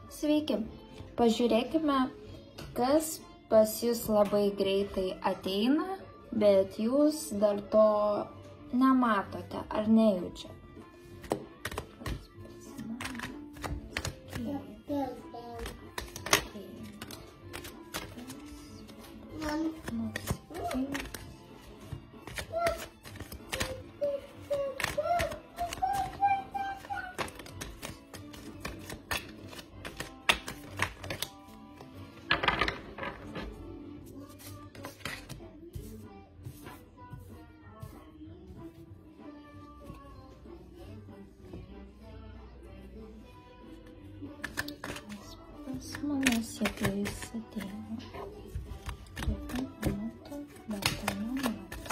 Sveiki, pažiūrėkime, kas pas jūs labai greitai ateina, bet jūs dar to nematote ar nejaučiate. Mano sekėjus ateina. Greitai mato, bet to nemato.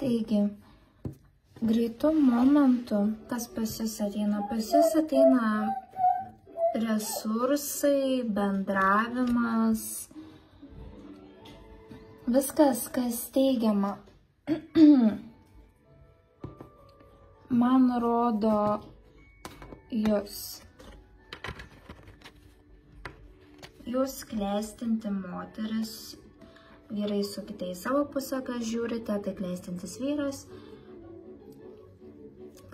Taigi, greitų momentų, kas pas jūs ateina? Pas jūs ateina resursai, bendravimas, viskas, kas teigiama. Man rodo jūs. Jūs klestinti moteris, vyrai su kitais savo pusę, kas žiūrite, tai klestintis vyras.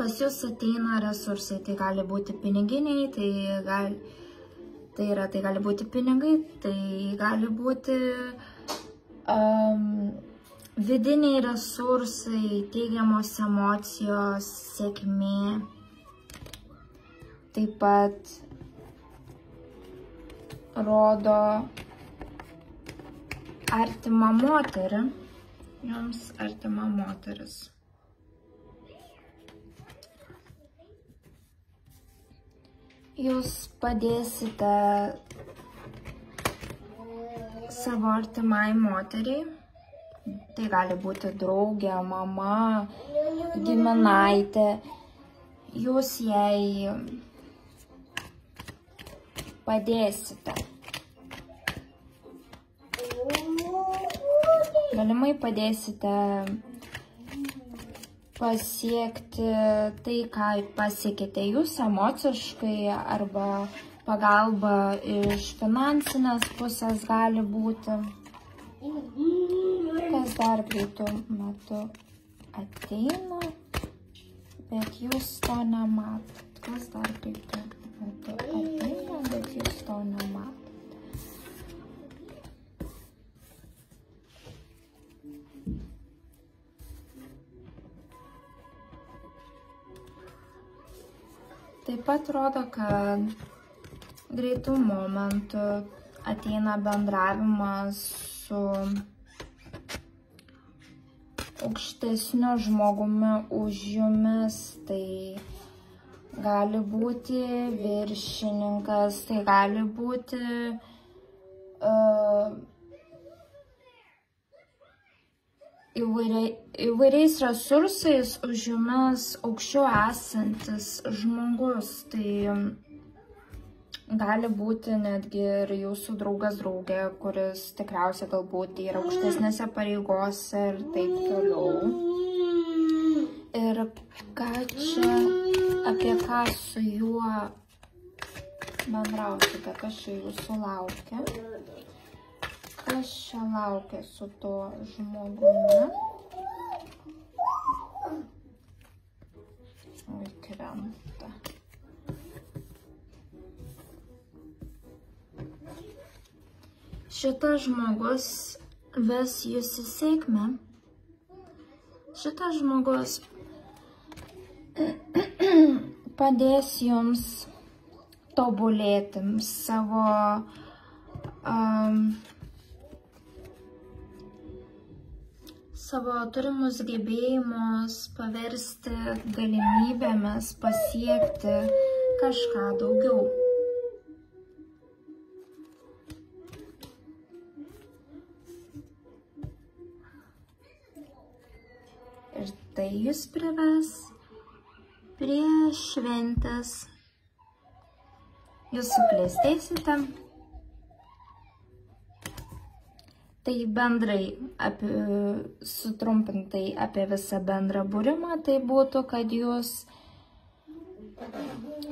Pas jūs ateina resursai, tai gali būti piniginiai, tai gali būti pinigai, tai gali būti vidiniai resursai, teigiamos emocijos, sėkmė. Taip pat rodo artimą moterį, jums artima moteris. Jūs padėsite savo artimai moteriai. Tai gali būti draugė, mama, giminaitė. Jūs jai padėsite. Galimai padėsite pasiekti tai, ką pasiekėte jūs emociškai, arba pagalba iš finansinės pusės gali būti. Kas dar greitų metu ateina, bet jūs to nematot. Kas dar greitų metu ateina, bet jūs to nematot. Taip pat rodo, kad greitų momentų ateina bendravimas su aukštesniu žmogumi už jumis. Tai gali būti viršininkas, tai gali būti įvairiais resursais už jumis aukščiau esantis žmogus. Tai gali būti netgi ir jūsų draugas draugė, kuris tikriausiai galbūt yra aukštesnėse pareigose ir taip toliau. Ir ką čia, apie ką su juo bendrausite, kas čia jūsų laukia? Kas čia laukia su tuo žmogumi? Oi, krenta. Šitas žmogus ves jūs į sėkmę. Šitas žmogus padės jums tobulėti savo turimus gebėjimus paversti galimybėmis pasiekti kažką daugiau. Ir tai jūs prives prie šventės. Jūs suklestėsite. Tai bendrai, sutrumpintai apie visą bendrą būrimą, tai būtų, kad jūs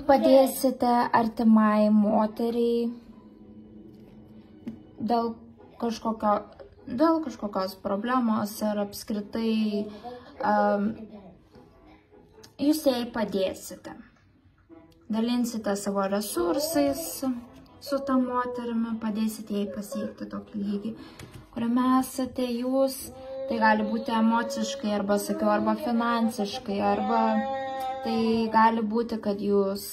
padėsite artimai moteriai dėl kažkokios problemos ar apskritai jūs jai padėsite. Dalinsite savo resursais su ta moterimi, padėsite jai pasiekti tokį lygį, kuriame esate jūs. Tai gali būti emociškai, arba, sakiau, arba finansiškai, arba tai gali būti, kad jūs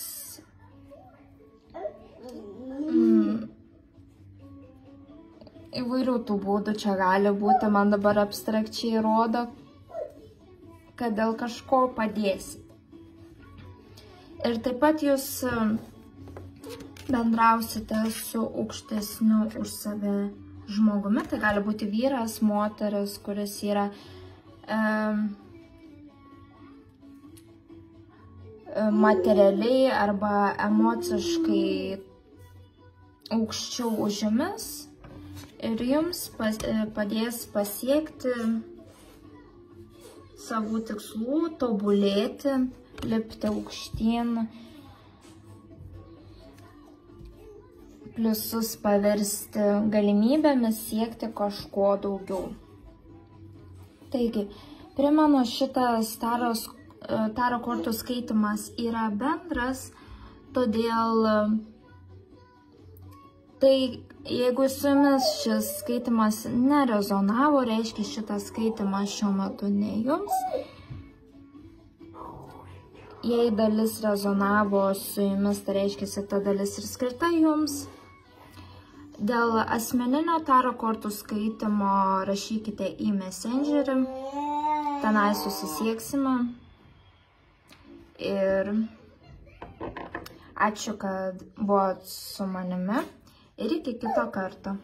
įvairių tų būdų čia gali būti, man dabar abstrakčiai rodo, kad dėl kažko padėsite. Ir taip pat jūs bendrausite su aukštesniu už save žmogumi. Tai gali būti vyras, moteris, kuris yra materialiai arba emociškai aukščiau už jumis ir jums padės pasiekti savų tikslų, tobulėti, lipti aukštyn, pliusus paversti galimybėmis siekti kažko daugiau. Taigi, primenu, šitas taro kortų skaitimas yra bendras, todėl tai, jeigu su jumis šis skaitimas nerezonavo, reiškia šitas skaitimas šiuo metu ne jums. Jei dalis rezonavo su jumis, tai reiškia, ta dalis ir skirta jums. Dėl asmeninio taro kortų skaitimo rašykite į Messengerį, tenai susisieksime. Ir ačiū, kad buvot su manimi ir iki kito karto.